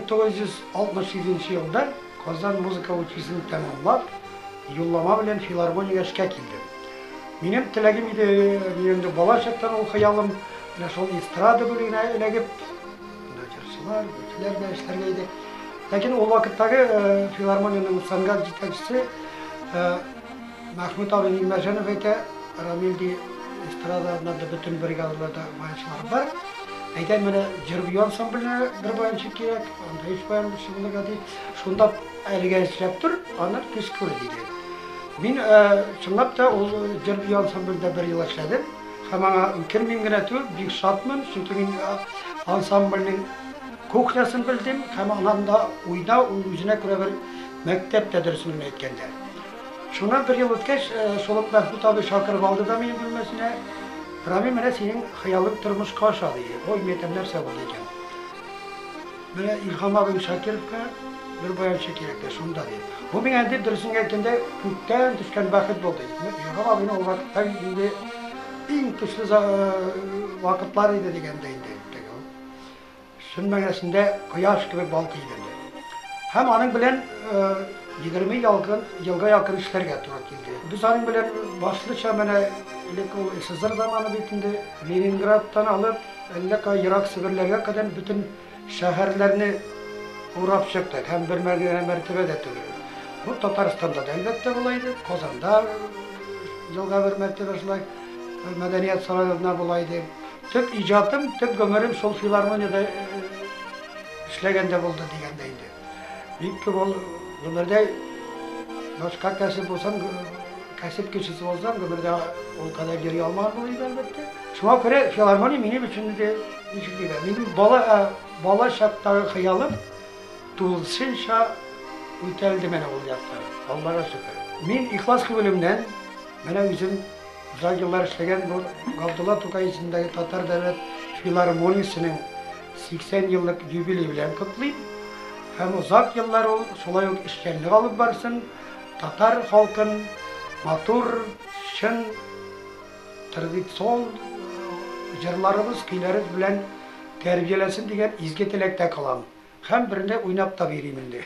1967 елда Казан музыка училищесін тәмамлап, юллама белән филармониягә эшкә килдем. Минем теләгем иде, минем дә бала чактан ул хыялым, менә шул эстрада бүлегенә эләгеп, җырчылар, битләр дә эшләргә иде. Ләкин ул вакыттагы филармониянең сәнгать җитәкчесе Мәхмүт абый Нимәҗанов әйтә, Рамилди эстрадада бөтен бригадаларда баянчылар бар. Әйтәм, менә җыр-бию ансамбленә бер баянчы кирәк, анда 3 баян шуларга ди. Шунда әлегә эшләп тор, аны көч күр диде. Мин чынлап та ул җыр-бию ансамблендә 1 ел эшләдем. Һәм аңа үкермим генә түгел, бик шатмын, чөнки мин ансамбльнең кухнясын белдем, һәм анда уйнау үзенә күрә бер мәктәп тәдрисын әйткәндә. Шуннан 1 ел үткәч, шулып Мәхмүт абый шакырып алды да минем бүлмәсенә. Рамил, менә синең хыялың тормышка аша ди. Ой, мәктәп нәрсә булды икән. Менә Илһам абый Шакировка бер баянчы кирәк дә шунда ди. Бу миңа инде дөресен әйткәндә күктән төшкән бәхет булды. Илһам абыйның ул вакытта инде иң көчле вакытлар иде дигәндә инде. Шун мәгънәсендә кояш кебек балкый иде. Һәм аның белән 20 елга якын эшләргә туры килде. Без аның белән башлыча менә СССР заманы битендә Ленинградтан алып, әллә кай ерак Себерләргә кадәр бөтен шәһәрләрне урап чыктык һәм бер мәртәбәдә түгел. Бу Татарстанда да әлбәттә була иде, Казанда елга бер мәртәбә шулай мәдәният сарайында була иде. Төп иҗатым, төп гомерем шул филармониядә эшләгәндә булды дигәндә инде. Бик күп ул гомердә башка кәсеп булсам, кәсеп кешесе булсам, гомердә ул кадәр йөри алмадым иде әлбәттә. Шуңа күрә филармония минем өчен дә ничек дигән, минем бала чактагы хыялым тулысынча үтәлде менә ул якта. Аллага шөкер. Мин ихлас күңелемнән менә үзем узак еллар эшләгән бу Габдулла Тукай исемендәге Татар дәүләт филармониясенең 80 еллык юбилей белән котлыйм. Һәм узак еллар ул шулай ук эшчәнлек алып барсын, татар халкын матур, чын, традицион җырларыбыз, көйләребез белән тәрбияләсен дигән изге теләктә калам. Һәм берне уйнап та бирим инде.